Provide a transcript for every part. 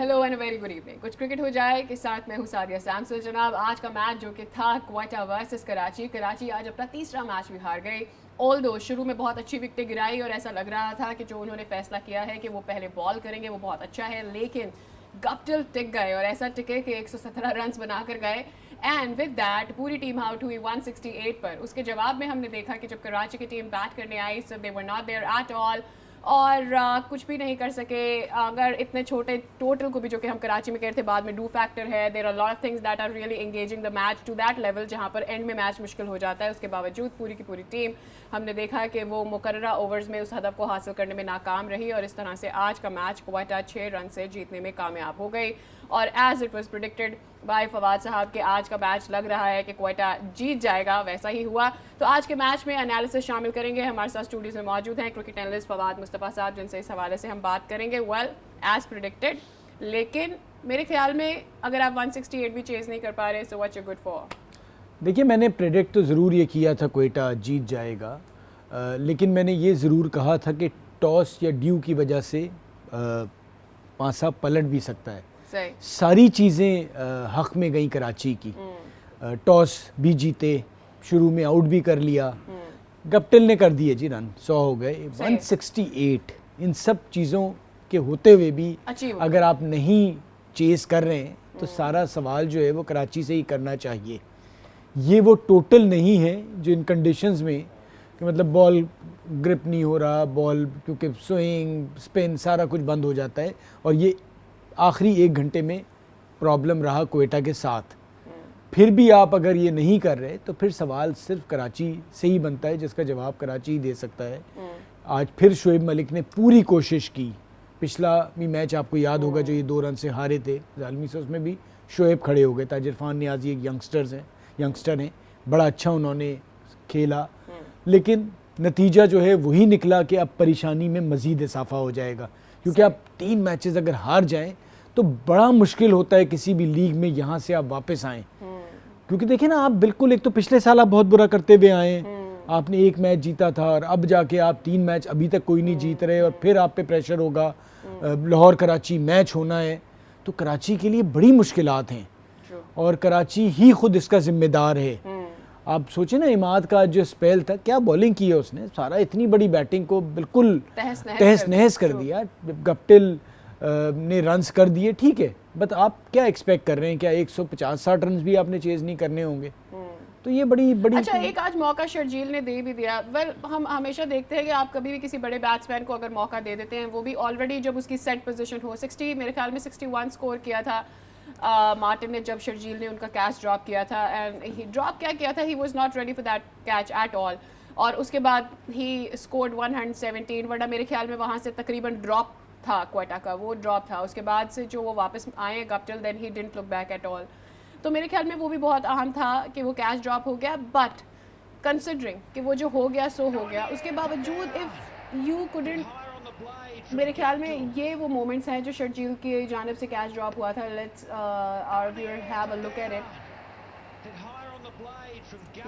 Hello and very good evening. कुछ cricket हो जाए के साथ मैं हूँ सादिया सैमसन। जनाब, आज का मैच जो कि था क्वेटा वर्सेस कराची। कराची आज अपना तीसरा मैच भी हार गई। ऑल दो शुरू में बहुत अच्छी विकेटें गिराई और ऐसा लग रहा था कि जो उन्होंने फैसला किया है कि वो पहले बॉल करेंगे वो बहुत अच्छा है, लेकिन गप्टिल टिक गए और ऐसा टिके कि 117 रन बनाकर गए। एंड विद दैट पूरी टीम आउट हुई 168 पर। उसके जवाब में हमने देखा कि जब कराची की टीम बैट करने आई, so they were not there at all और कुछ भी नहीं कर सके। अगर इतने छोटे टोटल को भी, जो कि हम कराची में कह रहे थे, बाद में डू फैक्टर है, there are lot of things that are really engaging the match to that level जहां पर एंड में मैच मुश्किल हो जाता है। उसके बावजूद पूरी की पूरी टीम, हमने देखा कि वो मुकर्ररा ओवर्स में उस हदफ को हासिल करने में नाकाम रही और इस तरह से आज का मैच क्वेटा 6 रन से जीतने में कामयाब हो गई। और as it was predicted by Fawad साहब के आज का मैच लग रहा है कि क्वेटा जीत जाएगा, वैसा ही हुआ। तो आज के मैच में एनालिसिस शामिल करेंगे। हमारे साथ स्टूडियोज में मौजूद हैं क्रिकेट एनालिस्ट फवाद मुस्तफ़ा साहब, जिनसे इस हवाले से हम बात करेंगे। वेल, एज प्रिडिक्टेड, लेकिन मेरे ख्याल में अगर आप 168 भी चेज़ नहीं कर पा रहे, so what's you good for? देखिए, मैंने प्रेडिक्ट तो ज़रूर ये किया था क्वेटा जीत जाएगा, लेकिन मैंने ये ज़रूर कहा था कि टॉस या ड्यू की वजह से पासा पलट भी सकता है। सही। सारी चीज़ें हक़ में गई कराची की। टॉस भी जीते, शुरू में आउट भी कर लिया, गप्टिल ने कर दिए जी रन, 100 हो गए, 168। इन सब चीज़ों के होते हुए भी अगर आप नहीं चेस कर रहे हैं तो सारा सवाल जो है वो कराची से ही करना चाहिए। ये वो टोटल नहीं है जो इन कंडीशंस में कि मतलब बॉल ग्रिप नहीं हो रहा, बॉल क्योंकि स्विंग स्पिन सारा कुछ बंद हो जाता है, और ये आखिरी 1 घंटे में प्रॉब्लम रहा क्वेटा के साथ। फिर भी आप अगर ये नहीं कर रहे तो फिर सवाल सिर्फ कराची से ही बनता है, जिसका जवाब कराची ही दे सकता है। आज फिर शोएब मलिक ने पूरी कोशिश की। पिछला भी मैच आपको याद होगा जो ये 2 रन से हारे थे ज़ालमी से, उसमें भी शोएब खड़े हो गए थे। इरफान नियाज़ी एक यंगस्टर हैं, बड़ा अच्छा उन्होंने खेला, लेकिन नतीजा जो है वही निकला कि अब परेशानी में मज़ीद इजाफा हो जाएगा, क्योंकि आप 3 मैचेस अगर हार जाएं तो बड़ा मुश्किल होता है किसी भी लीग में यहाँ से आप वापस आएँ। क्योंकि देखिए ना, आप बिल्कुल, एक तो पिछले साल आप बहुत बुरा करते हुए आए, आपने 1 मैच जीता था और अब जाके आप 3 मैच अभी तक कोई नहीं जीत रहे, और फिर आप पे प्रेशर होगा, लाहौर कराची मैच होना है, तो कराची के लिए बड़ी मुश्किलात हैं और कराची ही खुद इसका जिम्मेदार है। आप सोचे ना, इमाद का जो स्पेल था, क्या बॉलिंग की है उसने, सारा इतनी बड़ी बैटिंग को बिल्कुल तहस नहस कर दिया। गप्टिल ने रन्स कर दिए, ठीक है, बट आप क्या एक्सपेक्ट कर रहे हैं? क्या 150-60 रन भी आपने चेज नहीं करने होंगे? तो ये बड़ी अच्छा, एक आज मौका शर्जील ने दे भी दिया। वेल, हम हमेशा देखते हैं कि आप कभी भी किसी बड़े बैट्समैन को अगर मौका दे देते हैं, वो भी ऑलरेडी जब उसकी सेट पोजीशन हो, 60 मेरे ख्याल में 61 स्कोर किया था मार्टिन ने जब शर्जील ने उनका कैच ड्रॉप किया था। एंड ही ड्रॉप क्या किया था, ही was not ready for that catch at all, और उसके बाद ही स्कोर्ड 117। वरना मेरे ख्याल में वहाँ से तकरीबन ड्रॉप था क्वेटा का, वो ड्रॉप था। उसके बाद से जो वो वापस आए Guptill, then he didn't look back at all. तो मेरे ख्याल में वो भी बहुत अहम था कि वो कैच ड्रॉप हो गया, बट कंसिडरिंग कि वो जो हो गया सो हो गया, उसके बावजूद इफ़ यू कुडंट, मेरे ख्याल में ये वो मोमेंट्स हैं जो शर्जील की जानिब से कैच ड्रॉप हुआ था। Let's our viewer have a look at it.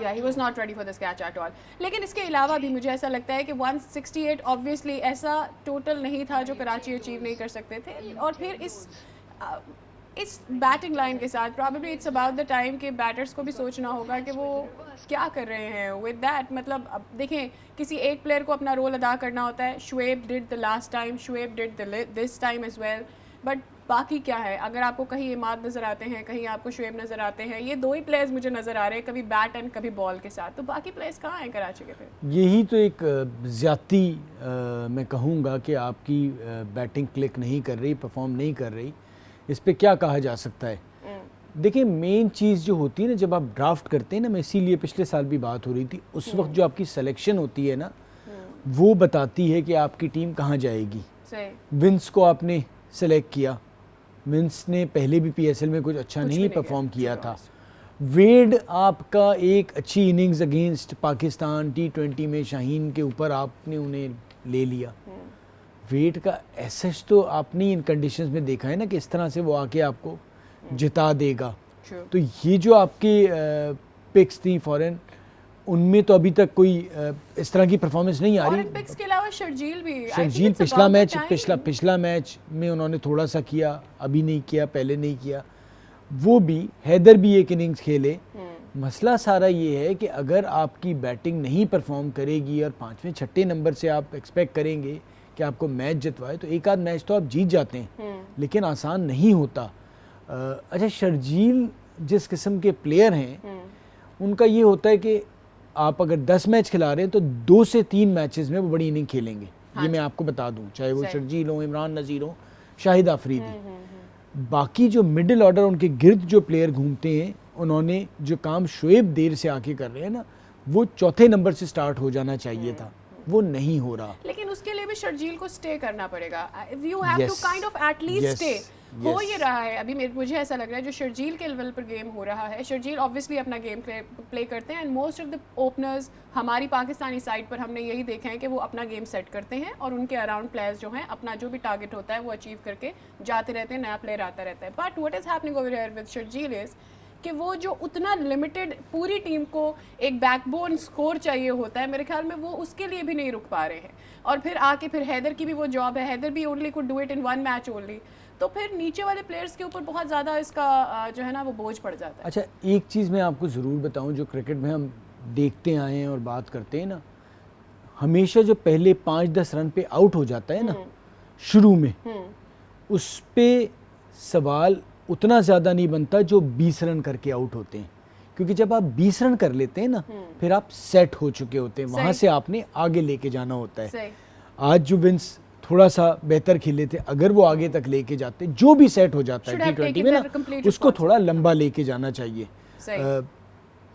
या he was not ready for this catch at all. लेकिन इसके अलावा भी मुझे ऐसा लगता है कि 168 ऑब्वियसली ऐसा टोटल नहीं था जो कराची अचीव नहीं कर सकते थे। और फिर इस बैटिंग लाइन के साथ probably it's about the time कि बैटर्स को भी सोचना होगा कि वो क्या कर रहे हैं विद दैट। मतलब अब देखें, किसी एक प्लेयर को अपना रोल अदा करना होता है। Shoaib did the last time, Shoaib did this time as well, but बाकी क्या है? अगर आपको कहीं इमाद नज़र आते हैं, कहीं आपको शुएब नज़र आते हैं, ये 2 ही प्लेयर्स मुझे नज़र आ रहे हैं, कभी बैट एंड कभी बॉल के साथ। तो बाकी प्लेयर्स कहाँ हैं कराची के? फिर यही तो एक ज़्यादती मैं कहूँगा कि आपकी बैटिंग क्लिक नहीं कर रही, परफॉर्म नहीं कर रही। इस पे क्या कहा जा सकता है? देखिए, मेन चीज़ जो होती है ना, जब आप ड्राफ्ट करते हैं ना, मैं इसीलिए पिछले साल भी बात हो रही थी, उस वक्त जो आपकी सिलेक्शन होती है ना, वो बताती है कि आपकी टीम कहाँ जाएगी। विंस को आपने सेलेक्ट किया, विंस ने पहले भी पीएसएल में कुछ अच्छा नहीं परफॉर्म किया था। वेड आपका एक अच्छी इनिंग्स अगेंस्ट पाकिस्तान T20 में शाहीन के ऊपर आपने उन्हें ले लिया। वेट का एसेस तो आपने इन कंडीशंस में देखा है ना कि इस तरह से वो आके आपको जिता देगा। तो ये जो आपकी पिक्स थी फॉरेन, उनमें तो अभी तक कोई इस तरह की परफॉर्मेंस नहीं आ और रही। इन पिक्स के अलावा शर्जील भी, शर्जील पिछला मैच में उन्होंने थोड़ा सा किया, अभी नहीं किया, पहले नहीं किया। वो भी हैदर भी एक इनिंग्स खेले। मसला सारा ये है कि अगर आपकी बैटिंग नहीं परफॉर्म करेगी और 5वें 6ठे नंबर से आप एक्सपेक्ट करेंगे कि आपको मैच जितवाए, तो एक आध मैच तो आप जीत जाते हैं, लेकिन आसान नहीं होता। अच्छा, शर्जील जिस किस्म के प्लेयर हैं, उनका ये होता है कि आप अगर 10 मैच खिला रहे हैं तो 2 से 3 मैचेस में वो बड़ी इनिंग खेलेंगे। ये मैं आपको बता दूं, चाहे वो शर्जील हो, इमरान नज़ीर हो, शाहिद आफरीदी। बाकी जो मिडिल ऑर्डर उनके गिर्द जो प्लेयर घूमते हैं, उन्होंने जो काम शुएब देर से आके कर रहे हैं ना, वो 4थे नंबर से स्टार्ट हो जाना चाहिए था, वो नहीं हो रहा। लेकिन उसके लिए भी शर्जील को स्टे करना पड़ेगा। You have to kind of at least stay. हो ये रहा है अभी, मुझे ऐसा लग रहा है जो शर्जील के लेवल पर गेम हो रहा है, शर्जील ऑब्वियसली अपना गेम प्ले करते हैं, and most of the openers हमारी पाकिस्तानी साइड पर हमने यही देखा है कि वो अपना गेम सेट करते हैं और उनके अराउंड प्लेयर्स जो हैं अपना जो भी टारगेट होता है वो अचीव करके जाते रहते हैं, नया प्लेयर आता रहता है। But what is happening over here with Sharjeel is कि वो जो उतना लिमिटेड पूरी टीम को एक बैकबोन स्कोर चाहिए होता है, मेरे ख्याल में वो उसके लिए भी नहीं रुक पा रहे हैं। और फिर आके फिर हैदर की भी वो जॉब है, हैदर भी only could do it in 1 match only, तो फिर नीचे वाले प्लेयर्स के ऊपर बहुत ज़्यादा इसका जो है ना वो बोझ पड़ जाता है। अच्छा, एक चीज़ मैं आपको ज़रूर बताऊं जो क्रिकेट में हम देखते आए हैं और बात करते हैं ना, हमेशा जो पहले 5-10 रन पे आउट हो जाता है ना शुरू में, उस पे सवाल उतना ज़्यादा नहीं बनता जो 20 रन करके आउट होते हैं, क्योंकि जब आप 20 रन कर लेते हैं ना, फिर आप सेट हो चुके होते हैं, वहाँ से आपने आगे लेके जाना होता है। आज जो विंस थोड़ा सा बेहतर खेले थे, अगर वो आगे तक लेके जाते, जो भी सेट हो जाता है T20 में ना, उसको थोड़ा लंबा लेके जाना चाहिए।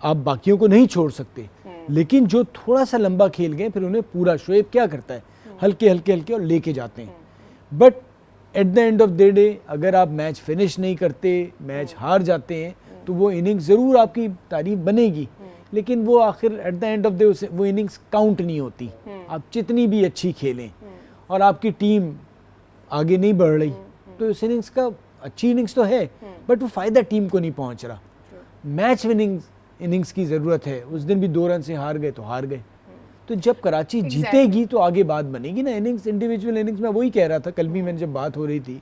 आप बाकियों को नहीं छोड़ सकते, लेकिन जो थोड़ा सा लंबा खेल गए फिर उन्हें पूरा, शोएब क्या करता है, हल्के हल्के हल्के और लेके जाते हैं। But at the end of the day अगर आप मैच फिनिश नहीं करते, मैच हार जाते हैं, तो वो इनिंग्स ज़रूर आपकी तारीफ बनेगी, लेकिन वो आखिर at the end of the day वो इनिंग्स काउंट नहीं होती। आप जितनी भी अच्छी खेलें और आपकी टीम आगे नहीं बढ़ रही, तो उस इनिंग्स का, अच्छी इनिंग्स तो है बट वो फ़ायदा टीम को नहीं पहुंच रहा। मैच विनिंग इनिंग्स की ज़रूरत है। उस दिन भी 2 रन से हार गए तो हार गए, तो जब कराची जीतेगी तो आगे बात बनेगी ना। इनिंग्स, इंडिविजुअल इनिंग्स, मैं वही कह रहा था कल भी, मैंने जब बात हो रही थी,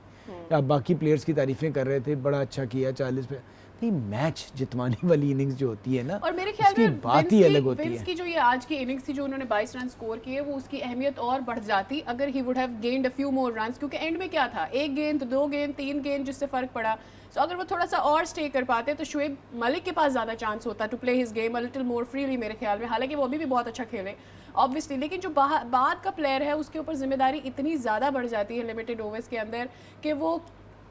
आप बाकी प्लेयर्स की तारीफ़ें कर रहे थे, बड़ा अच्छा किया 40 पे, भाई मैच जितवाने वाली इनिंग्स जो होती है ना, और मेरे ख्याल में बात ही अलग होती है। विंस की जो ये आज की इनिंग्स थी जो उन्होंने 22 रन स्कोर किए, वो उसकी अहमियत और बढ़ जाती अगर he would have gained a few more runs, क्योंकि एंड में क्या था, 1 गेंद, 2 गेंद, 3 गेंद जिससे फ़र्क पड़ा। सो अगर वो थोड़ा सा और स्टे कर पाते तो शुएब मलिक के पास ज़्यादा चांस होता to play his game a little more freely मेरे ख्याल में। हालांकि वो अभी भी बहुत अच्छा खेले ऑब्वियसली, लेकिन जो बाद का प्लेयर है उसके ऊपर जिम्मेदारी इतनी ज़्यादा बढ़ जाती है लिमिटेड ओवर्स के अंदर कि वो,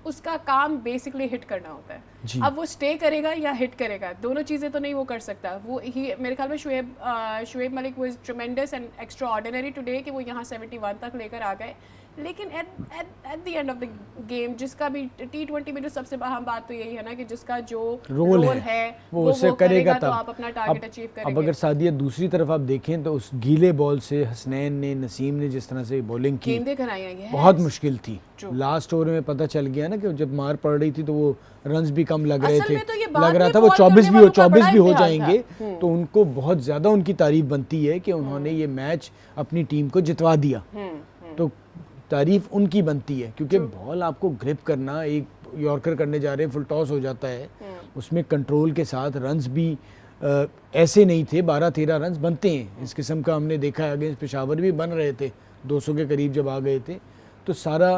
उसका काम बेसिकली हिट करना होता है। अब वो स्टे करेगा या हिट करेगा, दोनों चीज़ें तो नहीं वो कर सकता। वो ही मेरे ख्याल में Shoaib Malik was ट्रेमेंडस and extra ordinary today कि वो यहाँ 71 तक लेकर आ गए, लेकिन at the end of the game जिसका भी T20 में जो सबसे अहम बात तो यही है ना कि जिसका जो रोल है वो उसे करेगा तो आप अपना टारगेट अचीव करेंगे। अब अगर सादिया दूसरी तरफ आप देखें तो उस गीले बॉल से हसनैन ने, नसीम ने जिस तरह से बॉलिंग की, गेंदें कराई हैं, बहुत मुश्किल थी। लास्ट ओवर में पता चल गया ना कि जब मार पड़ रही थी तो वो रन्स भी कम लग रहे थे, लग रहा था वो 24 भी हो जाएंगे, तो उनको बहुत ज़्यादा उनकी तारीफ बनती है कि उन्होंने ये मैच अपनी टीम को जितवा दिया। तो तारीफ उनकी बनती है, क्योंकि बॉल आपको ग्रिप करना, एक यॉर्कर करने जा रहे हैं, फुल टॉस हो जाता है, उसमें कंट्रोल के साथ रन्स भी ऐसे नहीं थे, 12-13 रन्स बनते हैं इस किस्म का हमने देखा है। अगेंस्ट पेशावर भी बन रहे थे 200 के करीब जब आ गए थे, तो सारा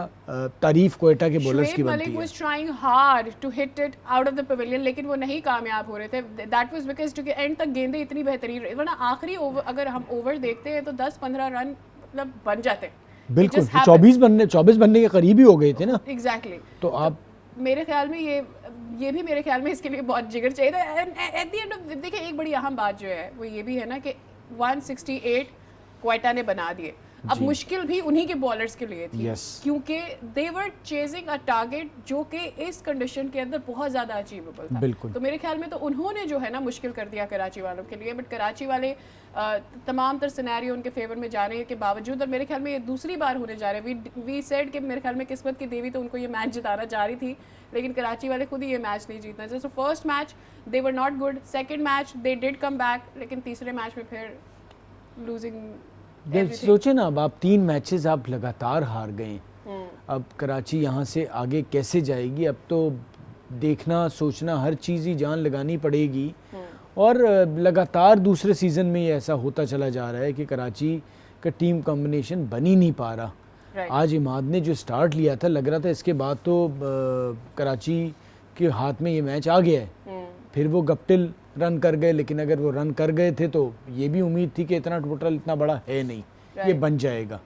तारीफ कोयटा के बॉलर्स की बनती है। Shoaib Malik was trying hard to hit it out of the pavilion, लेकिन वो नहीं कामयाब हो रहे थे। That was because क्योंकि एंड तक गेंदें इतनी बेहतरीन रही, वरना आखिरी ओवर अगर हम ओवर देखते हैं तो 10-15 रन मतलब बन जाते। बिल्कुल 24 बनने के करीब ही हो गए थे ना। एग्जैक्टली। तो आप, मेरे ख्याल में ये भी मेरे ख्याल में इसके लिए बहुत जिगर चाहिए था। एट द एंड ऑफ, देखिए एक बड़ी अहम बात जो है वो ये भी है ना कि 168 क्वेटा ने बना दिए, अब मुश्किल भी उन्हीं के बॉलर्स के लिए थी Yes. क्योंकि दे वर चेजिंग अ टारगेट जो कि इस कंडीशन के अंदर बहुत ज़्यादा अचीवेबल था। बिल्कुल। तो मेरे ख्याल में तो उन्होंने जो है ना मुश्किल कर दिया कराची वालों के लिए, बट कराची वाले तमाम तर सिनेरियो उनके फेवर में जा रहे हैं के बावजूद, और मेरे ख्याल में ये दूसरी बार होने जा रहे हैं। वी सेड कि मेरे ख्याल में किस्मत की देवी तो उनको ये मैच जिताना चाह रही थी, लेकिन कराची वाले खुद ही ये मैच नहीं जीतना चाहिए। So first match they were not good, second match they did come back, लेकिन तीसरे मैच में फिर लूजिंग। सोचे ना, अब आप 3 मैचेस आप लगातार हार गए, अब कराची यहाँ से आगे कैसे जाएगी? अब तो देखना सोचना हर चीज़ ही जान लगानी पड़ेगी। और लगातार दूसरे सीज़न में ये ऐसा होता चला जा रहा है कि कराची का टीम कॉम्बिनेशन बन ही नहीं पा रहा। आज इमाद ने जो स्टार्ट लिया था, लग रहा था इसके बाद तो कराची के हाथ में ये मैच आ गया है। फिर वो गप्टिल रन कर गए, लेकिन अगर वो रन कर गए थे तो ये भी उम्मीद थी कि इतना टोटल इतना बड़ा है नहीं, ये बन जाएगा।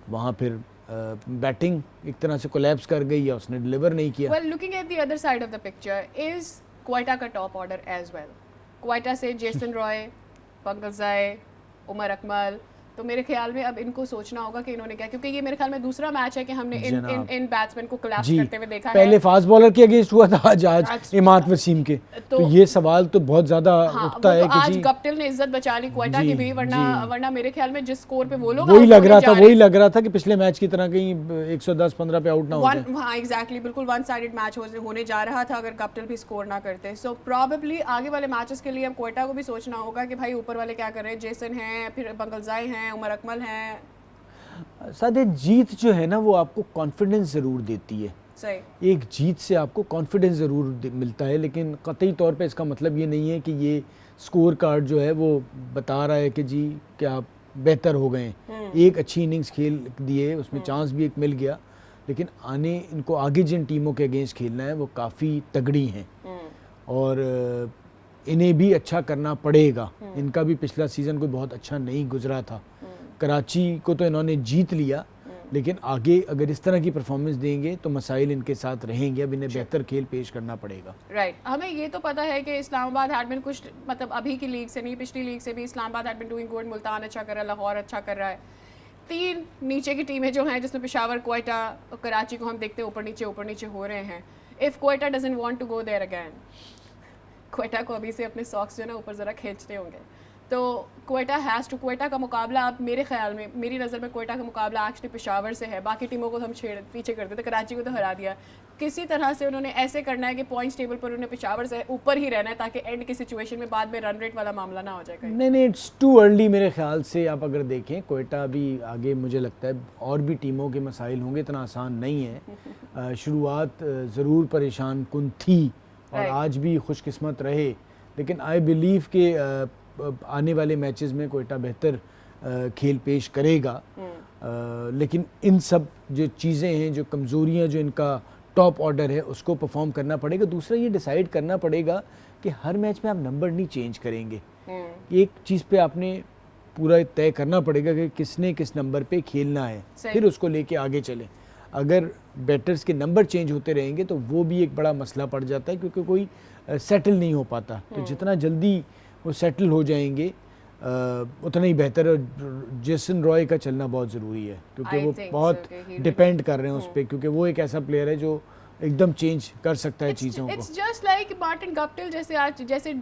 वहाँ फिर बैटिंग एक तरह से कोलैप्स कर गई या उसने डिलीवर नहीं किया। Well, looking at the other side of the picture is Quetta का top order as well. Quetta से जेसन रॉय, पंकज, उमर अकमल, तो मेरे ख्याल में अब इनको सोचना होगा कि इन्होंने क्या, क्योंकि ये मेरे ख्याल में दूसरा मैच है कि हमने इन बैट्समैन को कोलैप्स करते हुए देखा है। पहले फास्ट बॉलर के अगेंस्ट हुआ था, आज इमाद वसीम के, तो ये सवाल तो बहुत ज्यादा उठता है कि आज गप्टिल ने इज्जत बचा ली क्वेटा की भी, वरना मेरे ख्याल में जिस स्कोर पे वो लोग वही लग रहा था कि पिछले मैच की तरह कहीं 110-15 पे आउट ना हो जाए। हाँ एग्जैक्टली, बिल्कुल वन साइडेड मैच होने जा रहा था अगर गप्टिल भी स्कोर ना करते। सो प्रॉबेबली आगे वाले मैचेस के लिए हम क्वेटा को भी सोचना होगा कि भाई ऊपर वाले क्या कर रहे हैं। जेसन हैं, फिर पंकज हैं, उमर अकमल हैं। सादे जीत जो है ना वो आपको कॉन्फिडेंस ज़रूर देती है। सही, एक जीत से आपको कॉन्फिडेंस ज़रूर मिलता है, लेकिन कतई तौर पे इसका मतलब ये नहीं है कि ये स्कोर कार्ड जो है वो बता रहा है कि जी कि आप बेहतर हो गए। एक अच्छी इनिंग्स खेल दिए, उसमें चांस भी एक मिल गया, लेकिन इनको आगे जिन टीमों के अगेंस्ट खेलना है वो काफ़ी तगड़ी हैं और इन्हें भी अच्छा करना पड़ेगा। इनका भी पिछला सीज़न कोई बहुत अच्छा नहीं गुजरा था। कराची को तो इन्होंने जीत लिया, लेकिन आगे अगर इस तरह की परफॉर्मेंस देंगे तो मसाइल इनके साथ रहेंगे। अब इन्हें बेहतर खेल पेश करना पड़ेगा। राइट, हमें ये तो पता है कि इस्लामाबाद हैड बीन कुछ, मतलब अभी की लीग से नहीं, पिछली लीग से भी Islamabad had been doing good. Multan अच्छा कर रहा है, लाहौर अच्छा कर रहा है। 3 नीचे की टीमें जो हैं, जिसमें पेशावर, क्वेटा और कराची को हम देखते हैं ऊपर नीचे हो रहे हैं। If Quetta doesn't want to go there again, Quetta को अभी से अपने सॉक्स जो है ना ऊपर ज़रा खींचते होंगे। तो क्वेटा हैज़ टू, क्वेटा का मुकाबला अब मेरे ख्याल में, मेरी नज़र में क्वेटा का मुकाबला एक्चुअली पेशावर से है। बाकी टीमों को हम पीछे करते थे, कराची को तो हरा दिया। किसी तरह से उन्होंने ऐसे करना है कि पॉइंट्स टेबल पर उन्हें पेशावर से ऊपर ही रहना है, ताकि एंड की सिचुएशन में बाद में रन रेट वाला मामला ना हो जाए कहीं। नहीं, इट्स टू अर्ली मेरे ख्याल से। आप अगर देखें क्वेटा भी आगे, मुझे लगता है और भी टीमों के मसाइल होंगे, इतना आसान नहीं है। शुरुआत ज़रूर परेशान कुन थी और आज भी खुशकिस्मत रहे, लेकिन आई बिलीव के आने वाले मैचेस में क्वेटा बेहतर खेल पेश करेगा। लेकिन इन सब जो चीज़ें हैं, जो कमज़ोरियां जो इनका टॉप ऑर्डर है, उसको परफॉर्म करना पड़ेगा। दूसरा ये डिसाइड करना पड़ेगा कि हर मैच में आप नंबर नहीं चेंज करेंगे। एक चीज़ पे आपने पूरा तय करना पड़ेगा कि किसने किस नंबर पे खेलना है, फिर उसको लेके आगे चले। अगर बैटर्स के नंबर चेंज होते रहेंगे तो वो भी एक बड़ा मसला पड़ जाता है, क्योंकि कोई सेटल नहीं हो पाता। तो जितना जल्दी वो सेटल हो जाएंगे उतना ही बेहतर है। जेसन रॉय का चलना बहुत ज़रूरी है, क्योंकि वो बहुत डिपेंड कर रहे हैं उस पर, क्योंकि वो एक ऐसा प्लेयर है जो एकदम चेंज कर सकता है चीज़ों को। It's just like Martin Guptill जैसे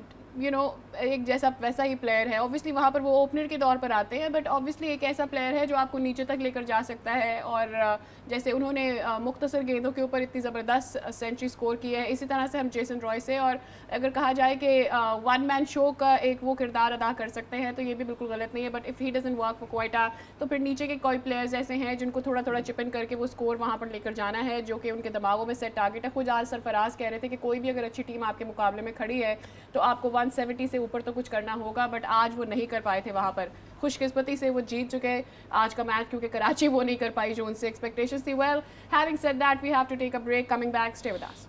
एक जैसा वैसा ही प्लेयर है। ऑब्वियसली वहाँ पर वो ओपनर के तौर पर आते हैं, बट ऑब्वियसली एक ऐसा प्लेयर है जो आपको नीचे तक लेकर जा सकता है। और जैसे उन्होंने मुख्तसर गेंदों के ऊपर इतनी ज़बरदस्त सेंचुरी स्कोर की है, इसी तरह से हम जेसन रॉय से, और अगर कहा जाए कि वन मैन शो का एक वो किरदार अदा कर सकते हैं, तो ये भी बिल्कुल गलत नहीं है। But if he doesn't work for Quetta, तो फिर नीचे के कोई प्लेयर्स ऐसे हैं जिनको थोड़ा थोड़ा चिपन करके वो स्कोर वहाँ पर लेकर जाना है, जो कि उनके दिमागों में सेट टारगेट है। खुद आज सरफराज कह रहे थे कि कोई भी अगर अच्छी टीम आपके मुकाबले में खड़ी है तो आपको 170 से ऊपर तो कुछ करना होगा, बट आज वो नहीं कर पाए थे वहाँ पर। खुशकिस्मती से वो जीत चुके आज का मैच, क्योंकि कराची वो नहीं कर पाई जो उनसे एक्सपेक्टेशंस थी। Well, having said that, we have to take a break. Coming back, stay with us.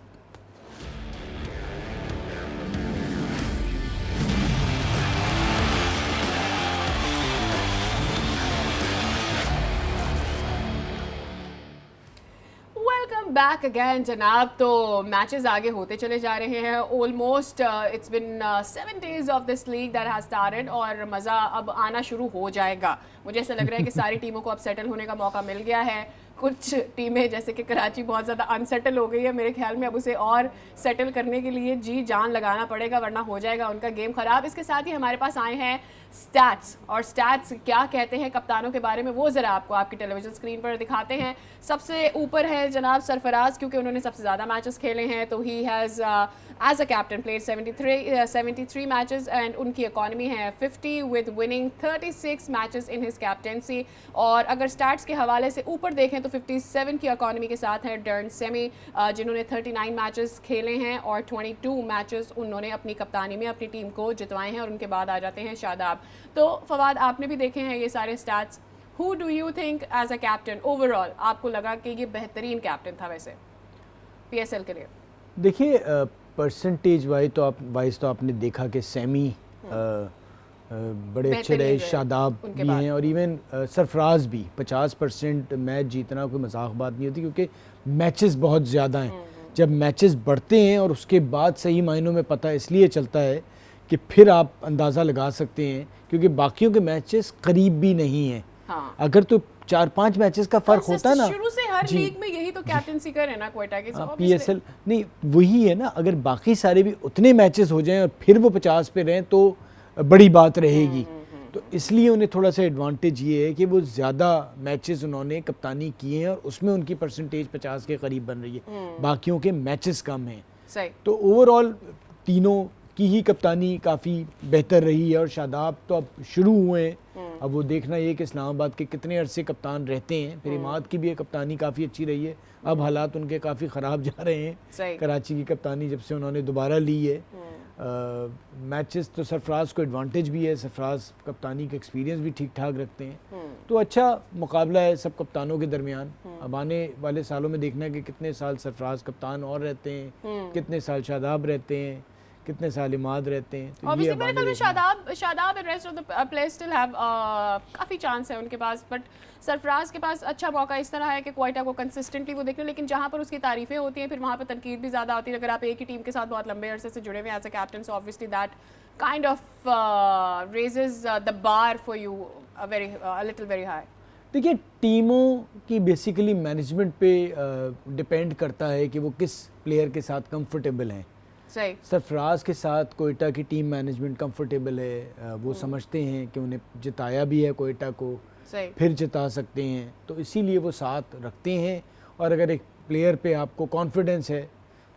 Back again जनाब। तो मैचेस आगे होते चले जा रहे हैं। Almost it's been 7 days of this league that has started और मज़ा अब आना शुरू हो जाएगा। मुझे ऐसा लग रहा है कि सारी टीमों को अब सेटल होने का मौका मिल गया है। कुछ टीमें जैसे कि कराची बहुत ज़्यादा अनसेटल हो गई है, मेरे ख्याल में अब उसे और सेटल करने के लिए जी जान लगाना पड़ेगा, वरना हो जाएगा उनका गेम ख़राब। इसके साथ ही हमारे पास आए हैं स्टैट्स, और स्टैट्स क्या कहते हैं कप्तानों के बारे में वो ज़रा आपको आपकी टेलीविजन स्क्रीन पर दिखाते हैं। सबसे ऊपर है जनाब सरफराज, क्योंकि उन्होंने सबसे ज़्यादा मैचेस खेले हैं। तो he has as a captain played 73 matches and उनकी इकॉनमी है 50 with winning 36 matches in his captaincy. और अगर स्टैट्स के हवाले से ऊपर देखें तो 57 की इकॉनमी के साथ है डर्न सेमी, जिन्होंने 39 मैचेस खेले हैं और 22 मैचेस उन्होंने अपनी कप्तानी में अपनी टीम को जितवाए हैं। और उनके बाद आ जाते हैं शादाब। तो फवाद, आपने भी देखे हैं ये सारे stats. Who do you think as a captain overall आपको लगा कि ये बेहतरीन कैप्टन था वैसे पीएसएल के लिए? देखिए परसेंटेज वाइज तो आपने देखा कि सेमी बड़े अच्छे रहे, शादाब भी हैं और इवन सरफराज भी 50% मैच जीतना कोई मजाक बात नहीं होती, क्योंकि मैचेस बहुत ज़्यादा हैं। जब मैचेस बढ़ते हैं और उसके बाद सही मायनों में पता इसलिए चलता है कि फिर आप अंदाज़ा लगा सकते हैं, क्योंकि बाकियों के मैचेस करीब भी नहीं हैं। हाँ। अगर तो 4-5 मैचेस का फ़र्क होता ना, शुरू से हर लीग में यही तो कैप्टनसी कर है ना क्वेटा की। पीएसएल नहीं वही है ना, अगर बाकी सारे भी उतने मैचेस हो जाएं और फिर वो 50 पे रहें तो बड़ी बात रहेगी। तो इसलिए उन्हें थोड़ा सा एडवांटेज ये है कि वो ज़्यादा मैचेस उन्होंने कप्तानी किए हैं और उसमें उनकी परसेंटेज 50 के करीब बन रही है, बाकियों के मैचेस कम हैं। सही। तो ओवरऑल तीनों की ही कप्तानी काफ़ी बेहतर रही है और शादाब तो अब शुरू हुए हैं। अब वो देखना ये कि इस्लामाबाद के कितने अरसे कप्तान रहते हैं। फिर इमाद की भी कप्तानी काफ़ी अच्छी रही है, अब हालात उनके काफ़ी ख़राब जा रहे हैं। कराची की कप्तानी जब से उन्होंने दोबारा ली है, मैचेस तो सरफराज को एडवांटेज भी है, सरफराज कप्तानी का एक्सपीरियंस भी ठीक ठाक रखते हैं। तो अच्छा मुकाबला है सब कप्तानों के दरमियान। अब आने वाले सालों में देखना है कि कितने साल सरफराज कप्तान और रहते हैं, कितने साल शादाब रहते हैं, कितने साल इमाद रहते हैं। तो ये मेरे ख्याल में Shadab and rest of the players still have काफ़ी चांस है उनके पास, बट सरफराज के पास अच्छा मौका इस तरह है कि क्वेटा को कंसिस्टेंटली वो देख लो, लेकिन जहाँ पर उसकी तारीफें होती हैं फिर वहाँ पर तनकीद भी ज़्यादा होती है। अगर आप एक ही टीम के साथ बहुत लंबे अरसे से जुड़े हुए as a captain, so obviously that kind of raises the bar for you a little very high. देखिए टीमों की बेसिकली मैनेजमेंट पे डिपेंड करता है कि वो किस प्लेयर के साथ कंफर्टेबल हैं। सही। सरफराज के साथ कोयटा की टीम मैनेजमेंट कंफर्टेबल है, वो समझते हैं कि उन्हें जिताया भी है कोयटा को, फिर जिता सकते हैं, तो इसीलिए वो साथ रखते हैं। और अगर एक प्लेयर पे आपको कॉन्फिडेंस है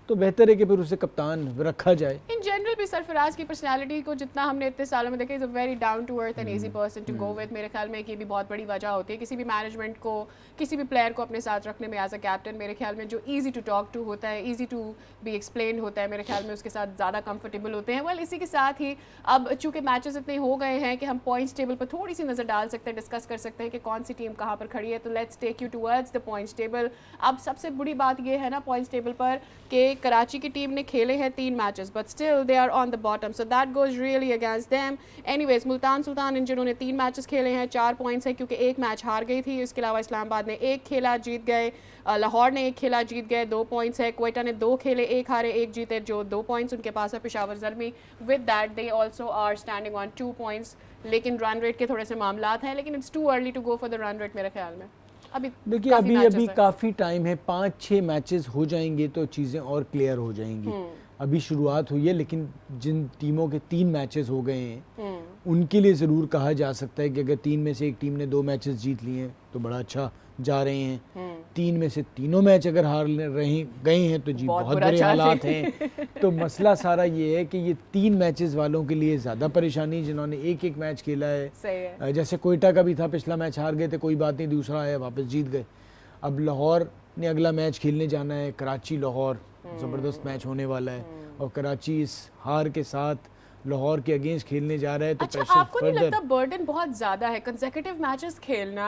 तो बेहतर है कि फिर उसे कप्तान रखा जाए। इन जनरल भी सरफराज की पर्सनालिटी को जितना हमने इतने सालों में देखा, is a very down to earth and easy person to go with. मेरे ख्याल में ये भी बहुत बड़ी वजह होती है किसी भी मैनेजमेंट को, किसी भी प्लेयर को अपने साथ रखने में एज अ कैप्टन। मेरे ख्याल में जो ईजी टू टॉक टू होता है, ईजी टू बी एक्सप्लेन होता है, मेरे ख्याल में उसके साथ ज़्यादा कंफर्टेबल होते हैं। वेल इसी के साथ ही अब चूँकि मैचेस इतने हो गए हैं कि हम पॉइंट्स टेबल पर थोड़ी सी नज़र डाल सकते हैं, डिस्कस कर सकते हैं कि कौन सी टीम कहाँ पर खड़ी है। तो let's take you towards the points table. अब सबसे बड़ी बात ये है ना पॉइंट्स टेबल पर कि कराची की टीम ने खेले हैं 3 matches, but still they are on the bottom, so that goes really against them. Anyways Multan Sultan इन जिन्होंने 3 मैचेस खेले हैं 4 पॉइंट्स है, क्योंकि एक मैच हार गई थी। इसके अलावा इस्लामाबाद ने 1 खेला जीत गए, लाहौर ने 1 खेला जीत गए 2 पॉइंट्स है, क्वेटा ने 2 खेले 1 हारे 1 जीते जो 2 पॉइंट्स उनके पास है। Peshawar Zalmi with that they also are standing on 2 points, लेकिन रन रेट के थोड़े से मामलात हैं, लेकिन it's too early to go for the run rate मेरे ख्याल में। देखिए अभी काफ़ी टाइम है, 5-6 मैचेस हो जाएंगे तो चीज़ें और क्लियर हो जाएंगी। अभी शुरुआत हुई है, लेकिन जिन टीमों के 3 मैचेस हो गए हैं उनके लिए ज़रूर कहा जा सकता है कि अगर 3 में से एक टीम ने 2 मैचेस जीत लिए हैं तो बड़ा अच्छा जा रहे हैं। 3 में से तीनों मैच अगर हार गए हैं तो जी बहुत बुरे हालात हैं। तो मसला सारा ये है कि ये 3 मैचेस वालों के लिए ज़्यादा परेशानी, जिन्होंने एक मैच खेला है। सही है। जैसे कोयटा का भी था, पिछला मैच हार गए थे, कोई बात नहीं, दूसरा आया वापस जीत गए। अब लाहौर ने अगला मैच खेलने जाना है, कराची लाहौर, ज़बरदस्त मैच होने वाला है। और कराची इस हार के साथ लाहौर के अगेंस्ट खेलने जा रहा है तो अच्छा, आपको नहीं लगता बर्डन बहुत ज़्यादा है कंसेक्यूटिव मैचेस खेलना,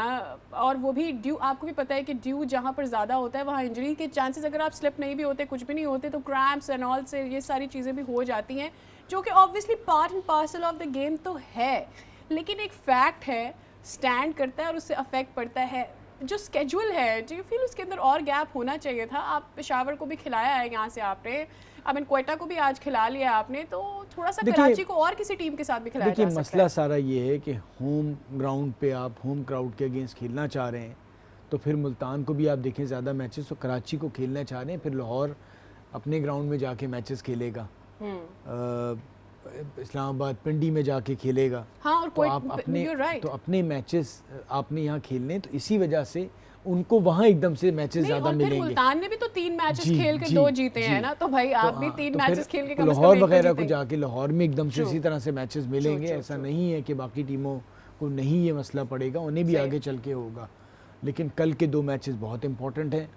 और वो भी ड्यू, आपको भी पता है कि ड्यू जहाँ पर ज़्यादा होता है वहाँ इंजरी के चांसेस, अगर आप स्लिप नहीं भी होते, कुछ भी नहीं होते, तो क्रैम्प्स एंड ऑल से ये सारी चीज़ें भी हो जाती हैं, जो कि obviously part and parcel of the game तो है, लेकिन एक फैक्ट है, स्टैंड करता है और उससे अफेक्ट पड़ता है जो स्केड्यूल है, डू यू फील उसके अंदर और गैप होना चाहिए था? आप पेशावर को भी खिलाया है यहाँ से आपने, आई मीन क्वेटा को भी आज खिला लिया आपने, तो थोड़ा सा कराची को और किसी टीम के साथ भी खिलाया जा सकता है। मसला सारा ये है कि होम ग्राउंड पे आप होम क्राउड के अगेंस्ट खेलना चाह रहे हैं, तो फिर मुल्तान को भी आप देखें ज़्यादा मैचेस, तो कराची को खेलना चाह रहे हैं, फिर लाहौर अपने ग्राउंड में जाके मैचेस खेलेगा, इस्लामाबाद पिंडी में जाके खेलेगा। हाँ, और तो आप अपने मैचेस आपने यहाँ खेलने, तो इसी वजह से उनको वहाँ एकदम से मैचेस ज़्यादा मिलेंगे। मुल्तान ने भी तो 3 मैचेस खेल के 2 जीते हैं ना, तो भाई आप भी 3 मैचेस खेल के लाहौर वगैरह को जाके लाहौर में एकदम से इसी तरह से मैचेस मिलेंगे। ऐसा नहीं है कि बाकी टीमों को नहीं ये मसला पड़ेगा, उन्हें भी आगे चल के होगा। लेकिन कल के 2 मैचेस बहुत इंपॉर्टेंट हैं,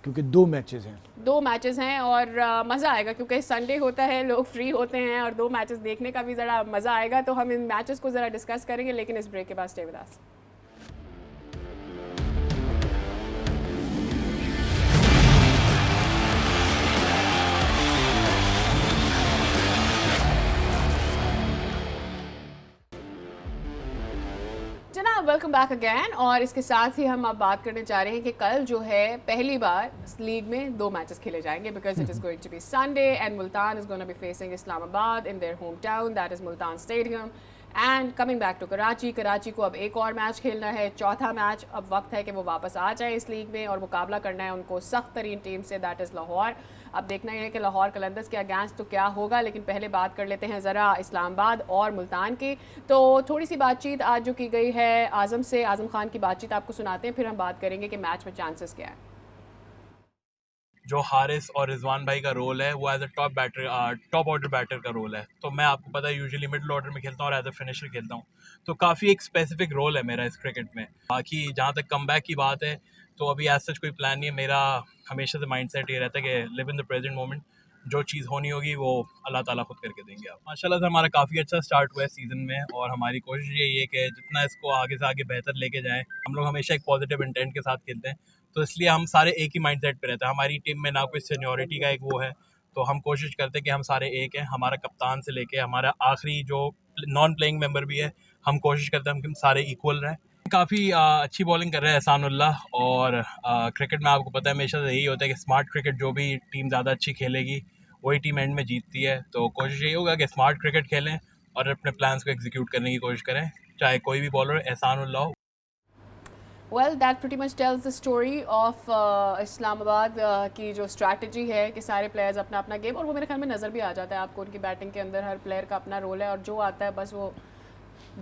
क्योंकि 2 मैचेस हैं और मज़ा आएगा, क्योंकि संडे होता है, लोग फ्री होते हैं और 2 मैचेस देखने का भी ज़रा मज़ा आएगा। तो हम इन मैचेस को ज़रा डिस्कस करेंगे, लेकिन इस ब्रेक के बाद स्टे विद अस। जनाब वेलकम बैक अगैन, और इसके साथ ही हम अब बात करने जा रहे हैं कि कल जो है पहली बार इस लीग में 2 मैचेस खेले जाएंगे, because it is going to be Sunday and Multan is gonna be facing Islamabad in their home town, that is Multan stadium. And coming back to Karachi को अब एक और मैच खेलना है, चौथा मैच। अब वक्त है कि वो वापस आ जाए इस लीग में और मुकाबला करना है उनको सख्त तरीन टीम से, दैट इज़ लाहौर। अब देखना है कि लाहौर कलंदर्स के अगेंस्ट तो क्या होगा, लेकिन पहले बात कर लेते हैं ज़रा इस्लामाबाद और मुल्तान की। तो थोड़ी सी बातचीत आज जो की गई है आज़म से, आज़म खान की बातचीत आपको सुनाते हैं, फिर हम बात करेंगे कि मैच में चांसेस क्या है। जो हारिस और रिजवान भाई का रोल है वो as a top order batter का रोल है। तो मैं, आपको पता है, यूजुअली मिडिल ऑर्डर में खेलता हूँ और एज अ फिनिशर खेलता हूँ, तो काफ़ी एक स्पेसिफिक रोल है मेरा इस क्रिकेट में। बाकी जहाँ तक कमबैक की बात है, तो अभी एज सच कोई प्लान नहीं है मेरा। हमेशा से माइंडसेट ये रहता है कि live in the present moment, जो चीज़ होनी होगी वो अल्लाह ताला खुद करके देंगे। आप माशाल्लाह से हमारा काफ़ी अच्छा स्टार्ट हुआ है सीज़न में, और हमारी कोशिश यही है कि जितना इसको आगे से आगे बेहतर लेके जाएं। हम लोग हमेशा एक पॉजिटिव इंटेंट के साथ खेलते हैं, तो इसलिए हम सारे एक ही माइंडसेट पे रहते हैं। हमारी टीम में ना कोई सीनियरिटी का एक वो है, तो हम कोशिश करते हैं कि हम सारे एक हैं। हमारा कप्तान से लेके हमारा आखिरी जो नॉन प्लेइंग मेंबर भी है, हम कोशिश करते हैं हम सारे इक्वल रहें। काफ़ी अच्छी बॉलिंग कर रहे हैं एहसानुल्लाह, और क्रिकेट में आपको पता है हमेशा से यही होता है कि स्मार्ट क्रिकेट जो भी टीम ज़्यादा अच्छी खेलेगी वही टीम एंड में जीतती है। तो कोशिश यही होगा कि स्मार्ट क्रिकेट खेलें और अपने प्लान्स को एग्जीक्यूट करने की कोशिश करें, चाहे कोई भी बॉलर एहसानुल्लाह हो। Well, that pretty much tells the story of Islamabad की जो स्ट्रैटेजी है कि सारे प्लेयर्स अपना अपना गेम, और वो मेरे ख्याल में नज़र भी आ जाता है आपको उनकी बैटिंग के अंदर। हर प्लेयर का अपना रोल है और जो आता है बस वो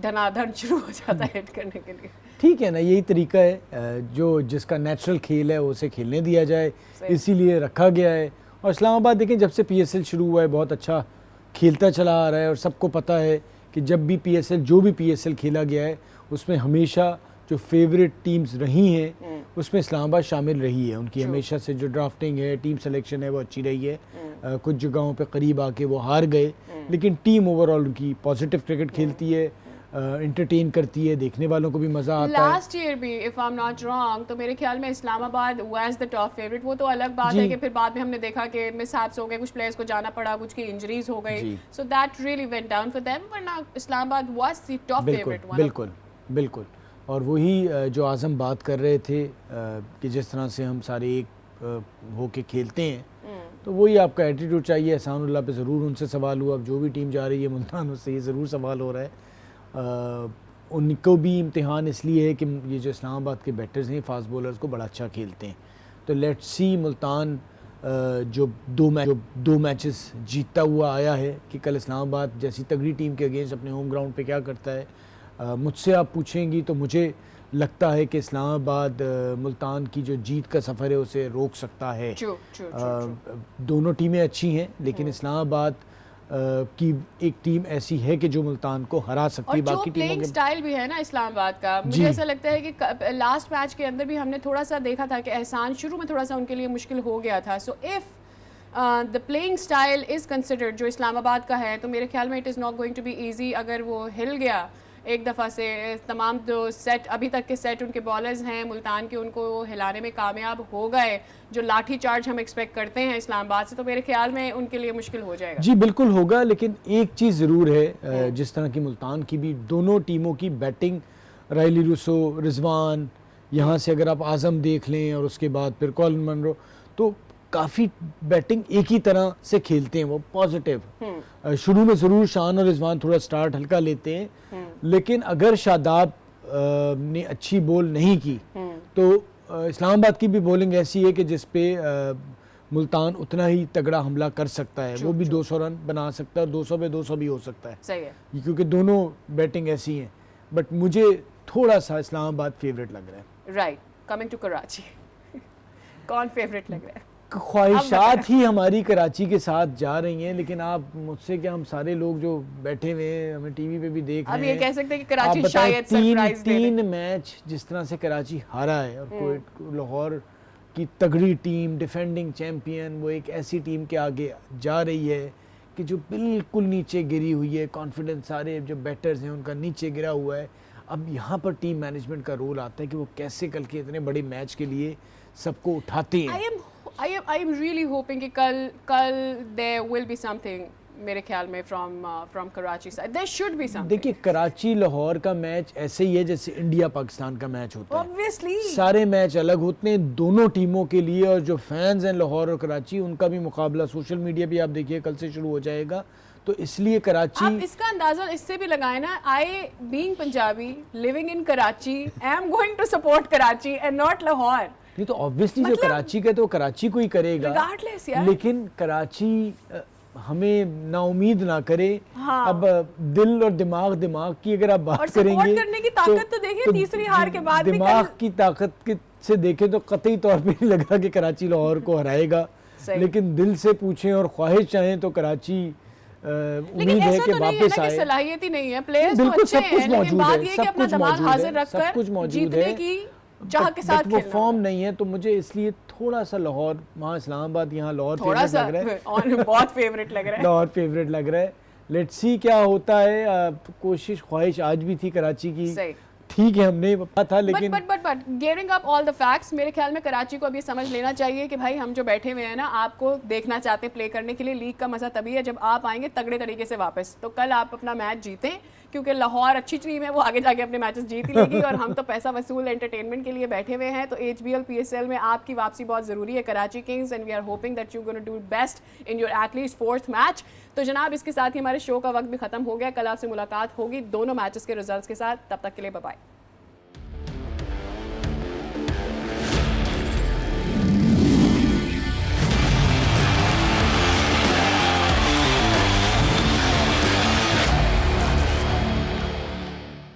धनाधन शुरू हो जाता है हिट करने के लिए। ठीक है ना, यही तरीका है, जो जिसका नेचुरल खेल है उसे खेलने दिया जाए, इसीलिए रखा गया है। और इस्लामाबाद देखें, जब से PSL शुरू हुआ है बहुत अच्छा खेलता चला आ रहा है, और सबको पता है कि जब भी जो भी PSL खेला गया है उसमें हमेशा जो फेवरेट टीम्स रही हैं उसमें इस्लामाबाद शामिल रही है। उनकी हमेशा से जो ड्राफ्टिंग है, टीम सिलेक्शन है, वो अच्छी रही है। कुछ जगहों पे करीब आके वो हार गए, लेकिन टीम ओवरऑल उनकी पॉजिटिव क्रिकेट खेलती है, एंटरटेन करती है, देखने वालों को भी मज़ा आता है। लास्ट ईयर भी if I am not wrong, तो मेरे ख्याल में Islamabad was the top favourite. वो तो अलग बात है कि फिर बाद में हमने देखा कि मिसहैप्स हो गए, कुछ प्लेयर्स को जाना पड़ा, कुछ की इंजरीज हो गई, so that really went down for them, वरना Islamabad was the top favourite. बिल्कुल। और वही जो आज़म बात कर रहे थे कि जिस तरह से हम सारे एक होके खेलते हैं, तो वही आपका एटीट्यूड चाहिए। एहसानुल्लाह पे ज़रूर उनसे सवाल हुआ, अब जो भी टीम जा रही है मुल्तान, उससे ये ज़रूर सवाल हो रहा है। उनको भी इम्तिहान इसलिए है कि ये जो इस्लामाबाद के बैटर्स हैं, फास्ट बॉलर्स को बड़ा अच्छा खेलते हैं। तो लेट्स सी मुल्तान जो दो मैचेस जीतता हुआ आया है, कि कल इस्लामाबाद जैसी तगड़ी टीम के अगेंस्ट अपने होम ग्राउंड पे क्या करता है। मुझसे आप पूछेंगी तो मुझे लगता है कि इस्लामाबाद मुल्तान की जो जीत का सफ़र है उसे रोक सकता है। दोनों टीमें अच्छी हैं, लेकिन इस्लामाबाद की एक टीम ऐसी है कि जो मुल्तान को हरा सकती है। बाकी टीमों के स्टाइल भी है ना इस्लामाबाद का, मुझे ऐसा लगता है कि लास्ट मैच के अंदर भी हमने थोड़ा सा देखा था कि एहसान शुरू में थोड़ा सा उनके लिए मुश्किल हो गया था। So if the playing style is considered जो इस्लामाबाद का है, तो मेरे ख्याल में it is not going to be easy. अगर वो हिल गया एक दफ़ा से, तमाम जो सेट अभी तक के सेट उनके बॉलर्स हैं मुल्तान के, उनको हिलाने में कामयाब हो गए, जो लाठी चार्ज हम एक्सपेक्ट करते हैं इस्लामाबाद से, तो मेरे ख्याल में उनके लिए मुश्किल हो जाएगा। जी बिल्कुल होगा, लेकिन एक चीज़ ज़रूर है, जिस तरह की मुल्तान की भी दोनों टीमों की बैटिंग, राइली रूसो, रिजवान, यहाँ से अगर आप आज़म देख लें और उसके बाद फिर कॉलिन मनरो, तो काफ़ी बैटिंग एक ही तरह से खेलते हैं वो, पॉजिटिव। शुरू में ज़रूर शान और रिजवान थोड़ा स्टार्ट हल्का लेते हैं, लेकिन अगर शादाब ने अच्छी बॉल नहीं की तो इस्लामाबाद की भी बॉलिंग ऐसी है कि जिस पे मुल्तान उतना ही तगड़ा हमला कर सकता है, वो भी 200 रन बना सकता है, 200 पे 200 भी हो सकता है। सही है, क्योंकि दोनों बैटिंग ऐसी हैं, बट मुझे थोड़ा सा इस्लामाबाद फेवरेट लग रहा है। राइट, कमिंग टू कराची कौन फेवरेट लग रहा है? ख्वाहिशात ही हमारी कराची के साथ जा रही हैं, लेकिन आप मुझसे क्या, हम सारे लोग जो बैठे हुए हैं, हमें टीवी पे भी देख रहे हैं, अब ये कह सकते हैं कि कराची आप बताएं, शायद सरप्राइज दे दे। तीन मैच जिस तरह से कराची हारा है, और कोई लाहौर की तगड़ी टीम, डिफेंडिंग चैंपियन, वो एक ऐसी टीम के आगे जा रही है कि जो बिल्कुल नीचे गिरी हुई है, कॉन्फिडेंस सारे जो बैटर्स हैं उनका नीचे गिरा हुआ है। अब यहाँ पर टीम मैनेजमेंट का रोल आता है कि वो कैसे कल के इतने बड़े मैच के लिए सबको उठाते हैं। I am really hoping कि कल there will be something, मेरे ख्याल में from Karachi side there should be something। देखिए, कराची लाहौर का मैच ऐसे ही है जैसे इंडिया पाकिस्तान का मैच होता है। Obviously सारे मैच अलग होते हैं दोनों टीमों के लिए, और जो फैंस हैं लाहौर और कराची, उनका भी मुकाबला सोशल मीडिया भी आप देखिए कल से शुरू हो जाएगा, तो इसलिए कराची, आप इसका अंदाजा इससे भी लगाए ना, I being Punjabi living in Karachi I am going to support Karachi and not Lahore. नहीं तो ऑब्वियसली जो मतलब कराची का तो कराची को ही करेगा, Regardless यार। लेकिन कराची हमें नाउमीद ना करे। हाँ। अब दिल और दिमाग की अगर आप और बात सपोर्ट करेंगे, करने की ताकत तो देखिए तीसरी हार के बाद भी दिमाग कल- की ताकत से देखें तो कतई तौर पे नहीं लग रहा कि कराची लाहौर को हराएगा, सही। लेकिन दिल से पूछें और ख्वाहिश चाहें तो कराची लेकिन उम्मीद है ऐसा कि तो नहीं है वापस ना कि आए। सलाहियत ही नहीं है, प्लेयर्स तो बिल्कुल अच्छे सब कुछ हैं, लेकिन मौजूद बात है, ये है कि सब अपना कुछ दिमाग मौजूद हाजिर है, सब रखकर कुछ मौजूद जीतने है, की चाह के साथ वो खेलना फॉर्म होगा। नहीं है, तो मुझे इसलिए थोड़ा सा लाहौर, वहाँ इस्लामाबाद, यहाँ लाहौर थोड़ा फेवरेट सा लग रहा है। और बहुत फेवरेट लग रहा है। लाहौर फेवरेट लग रहा है। लेट्स सी क्या होता है। कोशिश ख्वाहिश आज भी थी कराची की, सही। ठीक है, हमने पता था, लेकिन but giving up all the facts, मेरे ख्याल में कराची को अब ये समझ लेना चाहिए कि भाई हम जो बैठे हुए हैं ना, आपको देखना चाहते हैं प्ले करने के लिए। लीग का मजा तभी है जब आप आएंगे तगड़े तरीके से वापस, तो कल आप अपना मैच जीतें, क्योंकि लाहौर अच्छी टीम है, वो आगे जाके अपने मैचेस जीत ही लेगी और हम तो पैसा वसूल एंटरटेनमेंट के लिए बैठे हुए हैं। तो HBL PSL में आपकी वापसी बहुत ज़रूरी है, Karachi Kings, and we are hoping that you gonna do best in your at least 4th match. तो जनाब, इसके साथ ही हमारे शो का वक्त भी खत्म हो गया। कल आपसे मुलाकात होगी दोनों मैचेस के रिजल्ट्स के साथ, तब तक के लिए बाय बाय।